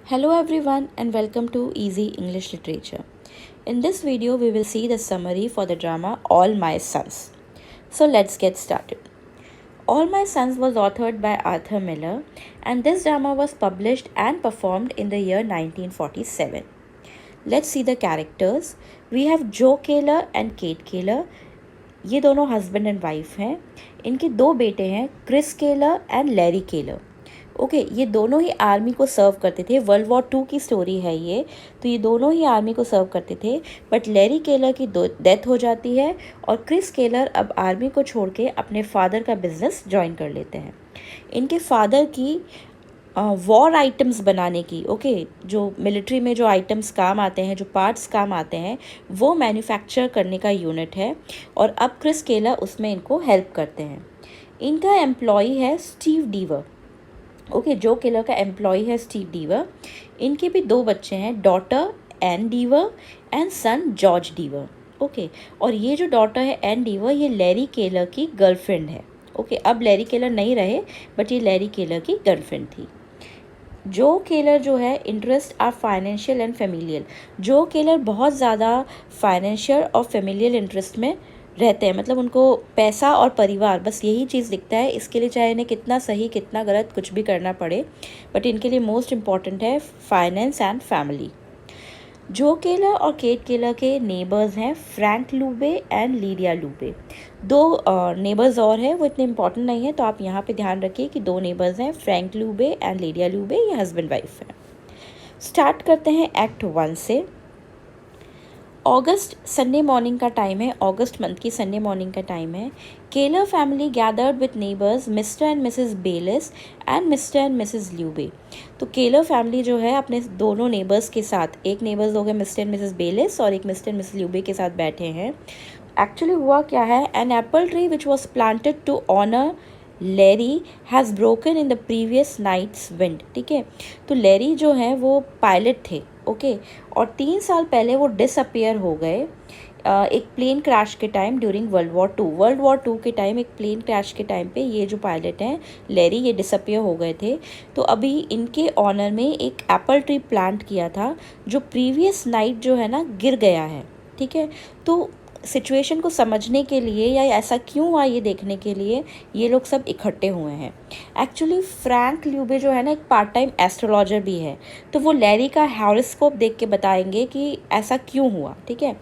Hello everyone and welcome to Easy English Literature. In this video we will see the summary for the drama All My Sons. So let's get started. All My Sons was authored by Arthur Miller and this drama was published and performed in the year 1947. Let's see the characters. We have Joe Kaler and Kate Kaler. ये दोनों husband and wife हैं. इनके दो बेटे हैं, Chris Keller and Larry Keller. Okay ये दोनों ही army को सर्व करते थे. वर्ल्ड वॉर 2 की स्टोरी है ये. तो ये दोनों ही आर्मी को सर्व करते थे. बट लैरी केलर की डेथ हो जाती है और क्रिस केलर अब आर्मी को छोड़ के अपने फादर का बिजनेस ज्वाइन कर लेते हैं. इनके फादर की वॉर आइटम्स बनाने की, जो मिलिट्री में जो आइटम्स काम आते हैं, जो पार्ट्स काम आते हैं, वो मैन्युफैक्चर करने का यूनिट है और अब क्रिस केलर उसमें इनको हेल्प करते हैं. इनका एम्प्लॉई है स्टीव डीवर. जो केलर का एम्प्लॉई है स्टीव डीवर. इनके भी दो बच्चे हैं, डॉटर एन डीवर एंड सन जॉर्ज डीवर. और ये जो डॉटर है एन डीवर, ये लैरी केलर की गर्लफ्रेंड है. अब लैरी केलर नहीं रहे बट ये लैरी केलर की गर्लफ्रेंड थी. जो केलर जो है interest are financial and familial. Joe केलर बहुत ज़्यादा फाइनेंशियल और फेमिलियल इंटरेस्ट में रहते हैं, मतलब उनको पैसा और परिवार बस यही चीज़ दिखता है. इसके लिए चाहे इन्हें कितना सही कितना गलत कुछ भी करना पड़े, बट इनके लिए मोस्ट इम्पॉर्टेंट है फाइनेंस एंड फैमिली. जो केलर और केट केलर के नेबर्स हैं Frank Lubey and Lydia lube. दो नेबर्स और हैं, वो इतने इंपॉर्टेंट नहीं है, तो आप यहाँ पे ध्यान रखिए कि दो नेबर्स हैं Frank Lubey and Lydia Lubey. ये हस्बैंड वाइफ हैं. स्टार्ट करते हैं एक्ट 1 से. अगस्त संडे मॉर्निंग का टाइम है. अगस्त मंथ की संडे मॉर्निंग का टाइम है. Keller family gathered with neighbours Mr and Mrs Bayliss and Mr and Mrs Lubey. तो केलर फैमिली जो है अपने दोनों नेबर्स के साथ, एक नेबर्स हो गए मिस्टर एंड मिसेस बेलिस और एक मिस्टर एंड मिसेस ल्यूबे के साथ बैठे हैं. एक्चुअली हुआ क्या है, an apple tree which was planted to honour Larry has broken in the previous night's wind. ठीक है, तो लैरी जो हैं वो पायलट थे. और 3 साल पहले वो डिसअपियर हो गए एक प्लेन क्रैश के टाइम ड्यूरिंग वर्ल्ड वॉर 2 के टाइम. एक प्लेन क्रैश के टाइम पे ये जो पायलट हैं लैरी, ये डिसअपियर हो गए थे. तो अभी इनके ऑनर में एक एप्पल ट्री प्लांट किया था जो प्रीवियस नाइट जो है ना गिर गया है. ठीक है, तो सिचुएशन को समझने के लिए या ऐसा क्यों हुआ ये देखने के लिए ये लोग सब इकट्ठे हुए हैं. एक्चुअली फ्रैंक ल्यूबे जो है ना एक पार्ट टाइम एस्ट्रोलॉजर भी है, तो वो लैरी का हॉरोस्कोप देख के बताएंगे कि ऐसा क्यों हुआ. ठीक है,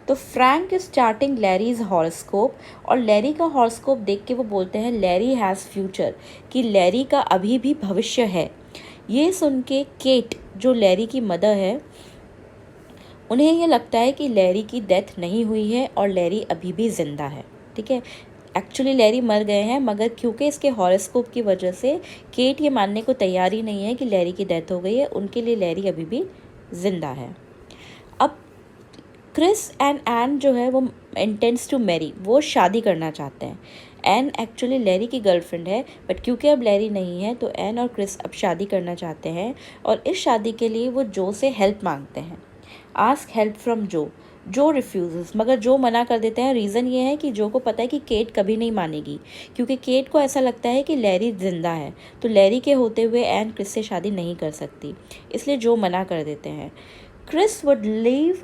तो Frank is charting Larry's horoscope और लैरी का हॉरोस्कोप देख के वो बोलते हैं लैरी हैज़ फ्यूचर, कि लैरी का अभी भी भविष्य है. ये सुन के केट जो लैरी की मदर है, उन्हें ये लगता है कि लैरी की डेथ नहीं हुई है और लैरी अभी भी ज़िंदा है. ठीक है, एक्चुअली लैरी मर गए हैं, मगर क्योंकि इसके हॉरोस्कोप की वजह से केट ये मानने को तैयार ही नहीं है कि लैरी की डेथ हो गई है. उनके लिए लैरी अभी भी ज़िंदा है. अब क्रिस एंड एन जो है वो इंटेंड्स टू मैरी, वो शादी करना चाहते हैं. एन एक्चुअली लैरी की गर्लफ्रेंड है, बट क्योंकि अब लैरी नहीं है तो एन और क्रिस अब शादी करना चाहते हैं और इस शादी के लिए वो जो से हेल्प मांगते हैं. आस्क हेल्प फ्रॉम जो. जो रिफ्यूज़ेस, मगर जो मना कर देते हैं. रीज़न ये है कि जो को पता है कि केट कभी नहीं मानेगी, क्योंकि केट को ऐसा लगता है कि लैरी जिंदा है, तो लैरी के होते हुए एन क्रिस से शादी नहीं कर सकती, इसलिए जो मना कर देते हैं. Chris would leave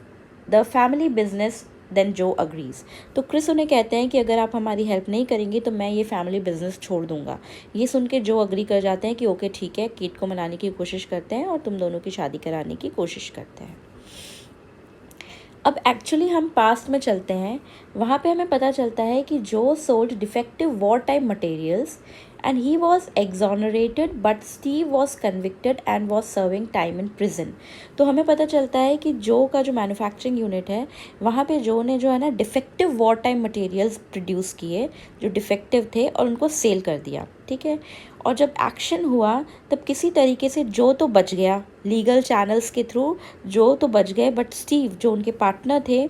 the family business then Joe agrees. तो क्रिस उन्हें कहते हैं कि अगर आप हमारी हेल्प नहीं करेंगे तो मैं ये फैमिली बिजनेस छोड़ दूंगा. ये सुन के जो अग्री कर जाते हैं कि ओके ठीक है. केट को मनाने की कोशिश करते हैं और तुम दोनों की शादी कराने की कोशिश करते हैं. अब एक्चुअली हम पास्ट में चलते हैं. वहाँ पे हमें पता चलता है कि जो sold defective war time materials and he was exonerated but Steve was convicted and was serving time in prison. तो हमें पता चलता है कि जो का जो मैन्युफैक्चरिंग यूनिट है वहाँ पे जो ने जो है ना defective war time materials produce किए जो डिफेक्टिव थे और उनको सेल कर दिया. ठीक है, और जब एक्शन हुआ तब किसी तरीके से जो तो बच गया, लीगल चैनल्स के थ्रू जो तो बच गए, बट स्टीव जो उनके पार्टनर थे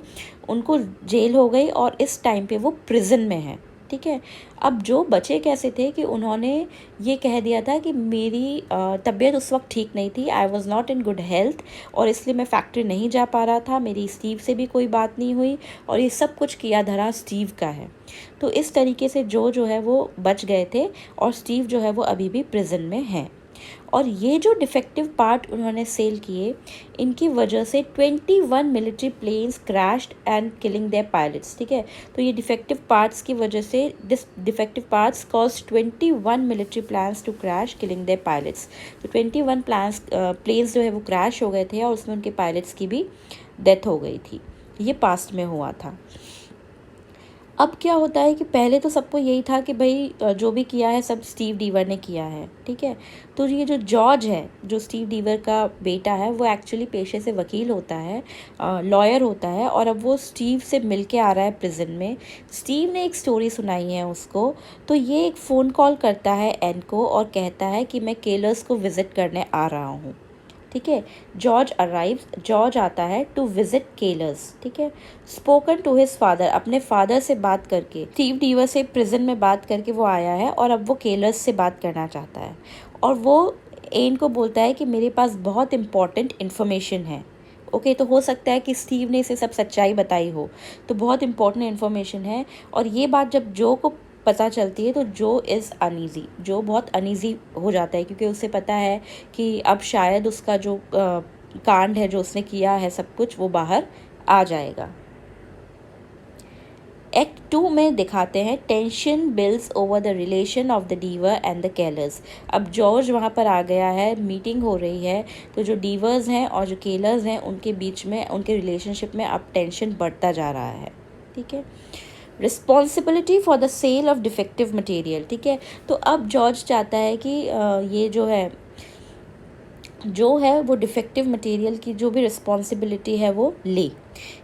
उनको जेल हो गई और इस टाइम पे वो प्रिजन में है. ठीक है, अब जो बचे कैसे थे कि उन्होंने ये कह दिया था कि मेरी तबीयत उस वक्त ठीक नहीं थी, I was not in good health, और इसलिए मैं फैक्ट्री नहीं जा पा रहा था, मेरी स्टीव से भी कोई बात नहीं हुई और ये सब कुछ किया धरा स्टीव का है. तो इस तरीके से जो है वो बच गए थे और स्टीव जो है वो अभी भी प्रिजन में है. और ये जो डिफेक्टिव पार्ट उन्होंने सेल किए, इनकी वजह से 21 military planes crashed and killing their pilots. ठीक है, तो ये डिफेक्टिव पार्ट्स की वजह से defective parts cause 21 military plans to crash killing their pilots. तो 21 प्लेन्स जो है वो क्रैश हो गए थे और उसमें उनके पायलट्स की भी डेथ हो गई थी। ये पास्ट में हुआ था। अब क्या होता है कि पहले तो सबको यही था कि भाई जो भी किया है सब स्टीव डीवर ने किया है। ठीक है, तो ये जो जॉर्ज है, जो स्टीव डीवर का बेटा है, वो एक्चुअली पेशे से वकील होता है, लॉयर होता है, और अब वो स्टीव से मिल के आ रहा है प्रिजन में। स्टीव ने एक स्टोरी सुनाई है उसको, तो ये एक फ़ोन कॉल करता है एन को और कहता है कि मैं केलर्स को विज़िट करने आ रहा हूँ। ठीक है, जॉर्ज आता है टू विजिट केलर्स। ठीक है, स्पोकन टू हिज फादर, अपने फादर से बात करके, स्टीव डीवर से प्रिजन में बात करके वो आया है और अब वो केलर्स से बात करना चाहता है। और वो एन को बोलता है कि मेरे पास बहुत इंपॉर्टेंट इन्फॉर्मेशन है। ओके, तो हो सकता है कि स्टीव ने इसे सब सच्चाई बताई हो, तो बहुत इंपॉर्टेंट इन्फॉर्मेशन है। और ये बात जब जो को पता चलती है तो जो इज़ अनईज़ी, जो बहुत अनईज़ी हो जाता है, क्योंकि उसे पता है कि अब शायद उसका जो कांड है, जो उसने किया है सब कुछ, वो बाहर आ जाएगा। एक्ट 2 में दिखाते हैं tension builds over the relation of the डीवर एंड द केलर्स। अब जॉर्ज वहाँ पर आ गया है, मीटिंग हो रही है, तो जो डीवर्स हैं और जो केलर्स हैं उनके बीच में, उनके रिलेशनशिप में अब टेंशन बढ़ता जा रहा है। ठीक है, responsibility for the sale of defective material. ठीक है, तो अब जॉर्ज चाहता है कि ये जो है वो डिफेक्टिव मटेरियल की जो भी रिस्पॉन्सिबिलिटी है वो ले।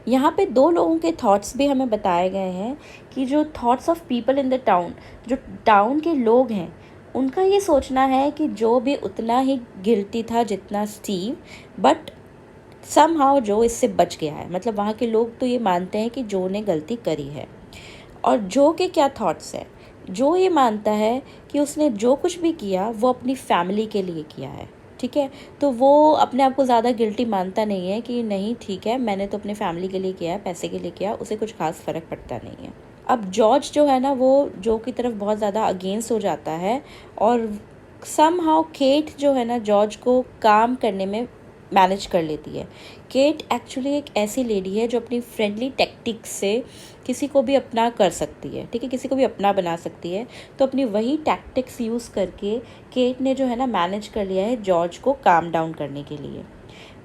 यहाँ पे दो लोगों के थॉट्स भी हमें बताए गए हैं कि जो thoughts of people in the town, जो टाउन के लोग हैं, उनका ये सोचना है कि जो भी उतना ही गिल्टी था जितना स्टीव, बट समहाउ जो इससे बच गया है। मतलब वहाँ के लोग तो ये मानते हैं कि जो ने गलती करी है। और जो के क्या थॉट्स हैं, जो ये मानता है कि उसने जो कुछ भी किया वो अपनी फैमिली के लिए किया है। ठीक है, तो वो अपने आप को ज़्यादा गिल्टी मानता नहीं है कि नहीं ठीक है, मैंने तो अपने फैमिली के लिए किया है, पैसे के लिए किया, उसे कुछ खास फ़र्क पड़ता नहीं है। अब जॉर्ज जो है ना, वो जो की तरफ बहुत ज़्यादा अगेंस्ट हो जाता है और समहाउ केट जो है ना, जॉर्ज को काम करने में मैनेज कर लेती है। केट एक्चुअली एक ऐसी लेडी है जो अपनी फ्रेंडली टैक्टिक्स से किसी को भी अपना कर सकती है। ठीक है, किसी को भी अपना बना सकती है। तो अपनी वही टैक्टिक्स यूज़ करके केट ने जो है ना मैनेज कर लिया है जॉर्ज को काम डाउन करने के लिए।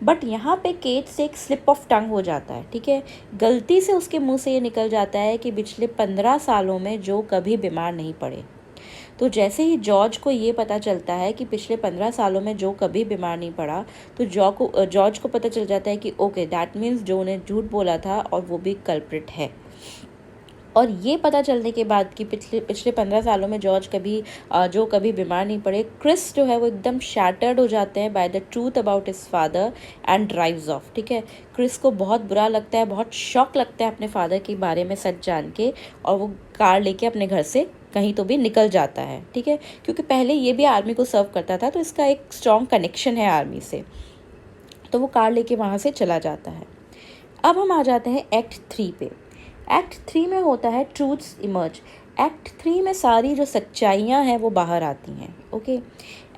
बट यहाँ पे केट से एक स्लिप ऑफ टंग हो जाता है। ठीक है, गलती से उसके मुंह से ये निकल जाता है कि पिछले 15 सालों में जो कभी बीमार नहीं पड़े। तो जैसे ही जॉर्ज को ये पता चलता है कि पिछले 15 सालों में जो कभी बीमार नहीं पड़ा, तो जॉर्ज को पता चल जाता है कि ओके, दैट मीन्स जो ने झूठ बोला था और वो भी कल्प्रिट है। और ये पता चलने के बाद कि पिछले 15 सालों में जॉर्ज जो कभी बीमार नहीं पड़े, क्रिस जो है वो एकदम शैटर्ड हो जाते हैं by the truth about his father and drives of. ठीक है, क्रिस को बहुत बुरा लगता है, बहुत शॉक लगता है अपने फादर के बारे में सच जान के, और वो कार लेके अपने घर से कहीं तो भी निकल जाता है। ठीक है, क्योंकि पहले ये भी आर्मी को सर्व करता था, तो इसका एक स्ट्रॉन्ग कनेक्शन है आर्मी से, तो वो कार लेके वहाँ से चला जाता है। अब हम आ जाते हैं एक्ट 3 पे। एक्ट 3 में होता है ट्रूथ्स इमर्ज। एक्ट 3 में सारी जो सच्चाइयाँ हैं वो बाहर आती हैं। Okay,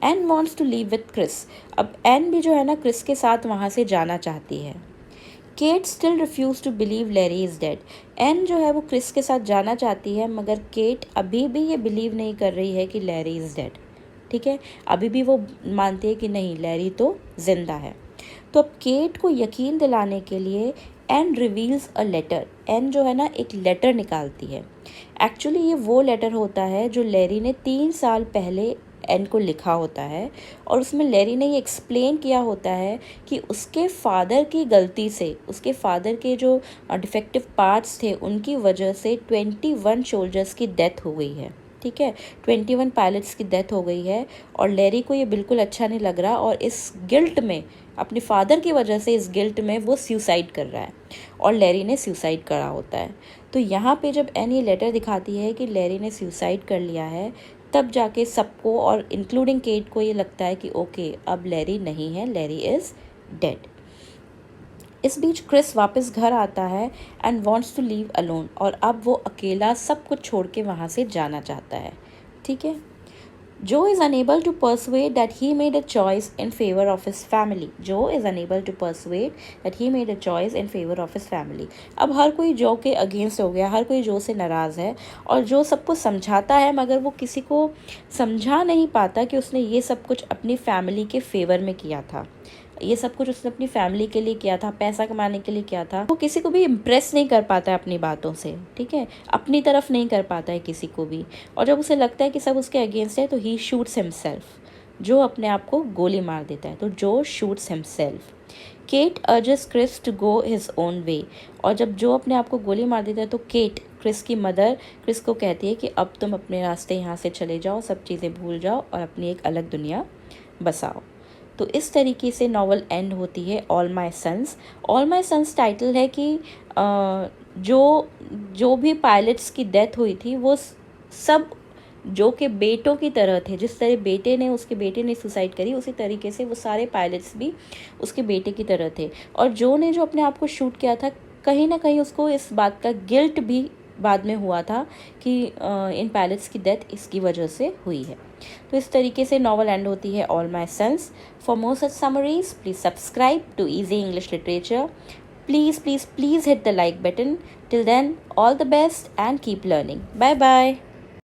Ann wants to leave with Chris. अब एन भी जो है ना क्रिस के साथ वहाँ से जाना चाहती है। Kate still refuse to believe Larry is dead. Ann जो है वो क्रिस के साथ जाना चाहती है, मगर केट अभी भी ये बिलीव नहीं कर रही है कि लैरी इज़ डेड। ठीक है, अभी भी वो मानती है कि नहीं, लैरी तो जिंदा है। तो अब केट को यकीन दिलाने के लिए Ann reveals a letter. Ann जो है ना एक लेटर निकालती है। एक्चुअली ये वो लेटर होता है जो लैरी ने 3 साल पहले एन को लिखा होता है, और उसमें लैरी ने ये एक्सप्लेन किया होता है कि उसके फादर की गलती से, उसके फादर के जो डिफेक्टिव पार्ट्स थे उनकी वजह से 21 सोल्जर्स की डेथ हो गई है। ठीक है, 21 पायलट्स की डेथ हो गई है, और लैरी को ये बिल्कुल अच्छा नहीं लग रहा, और इस गिल्ट में, अपने फादर की वजह से इस गिल्ट में वो सुसाइड कर रहा है, और लैरी ने सुसाइड करा होता है। तो यहाँ पे जब एन ये लेटर दिखाती है कि लैरी ने सुसाइड कर लिया है, तब जाके सबको और इंक्लूडिंग केट को ये लगता है कि ओके, अब लैरी नहीं है, लैरी इज़ डेड। इस बीच क्रिस वापस घर आता है and wants to leave alone, और अब वो अकेला सब कुछ छोड़ के वहाँ से जाना चाहता है। ठीक है, Joe is unable to persuade that he made a choice in favor of his family. Joe is unable to persuade that he made a choice in favor of his family. अब हर कोई जो के अगेंस्ट हो गया, हर कोई जो से नाराज़ है, और जो सबको समझाता है मगर वो किसी को समझा नहीं पाता कि उसने ये सब कुछ अपनी फैमिली के फेवर में किया था, ये सब कुछ उसने अपनी फैमिली के लिए किया था, पैसा कमाने के लिए किया था। वो किसी को भी इम्प्रेस नहीं कर पाता है अपनी बातों से, ठीक है, अपनी तरफ नहीं कर पाता है किसी को भी। और जब उसे लगता है कि सब उसके अगेंस्ट है तो ही शूट्स हिमसेल्फ, जो अपने आप को गोली मार देता है। तो Joe shoots himself. Kate urges Chris to go his own way, और जब जो अपने आप को गोली मार देता है तो केट, क्रिस की मदर, क्रिस को कहती है कि अब तुम अपने रास्ते यहाँ से चले जाओ, सब चीज़ें भूल जाओ और अपनी एक अलग दुनिया बसाओ। तो इस तरीके से नावल एंड होती है All My Sons. All My Sons title है कि जो भी पायलट्स की डेथ हुई थी वो सब जो के बेटों की तरह थे। जिस तरह उसके बेटे ने सुसाइड करी, उसी तरीके से वो सारे पायलट्स भी उसके बेटे की तरह थे। और जो ने जो अपने आप को शूट किया था, कहीं ना कहीं उसको इस बात का गिल्ट भी बाद में हुआ था कि इन पायलट्स की डेथ इसकी वजह से हुई है। तो इस तरीके से नॉवल एंड होती है All My Sons. For more such summaries please subscribe to Easy English Literature. Please hit the like button. Till then, all the best and keep learning. Bye bye.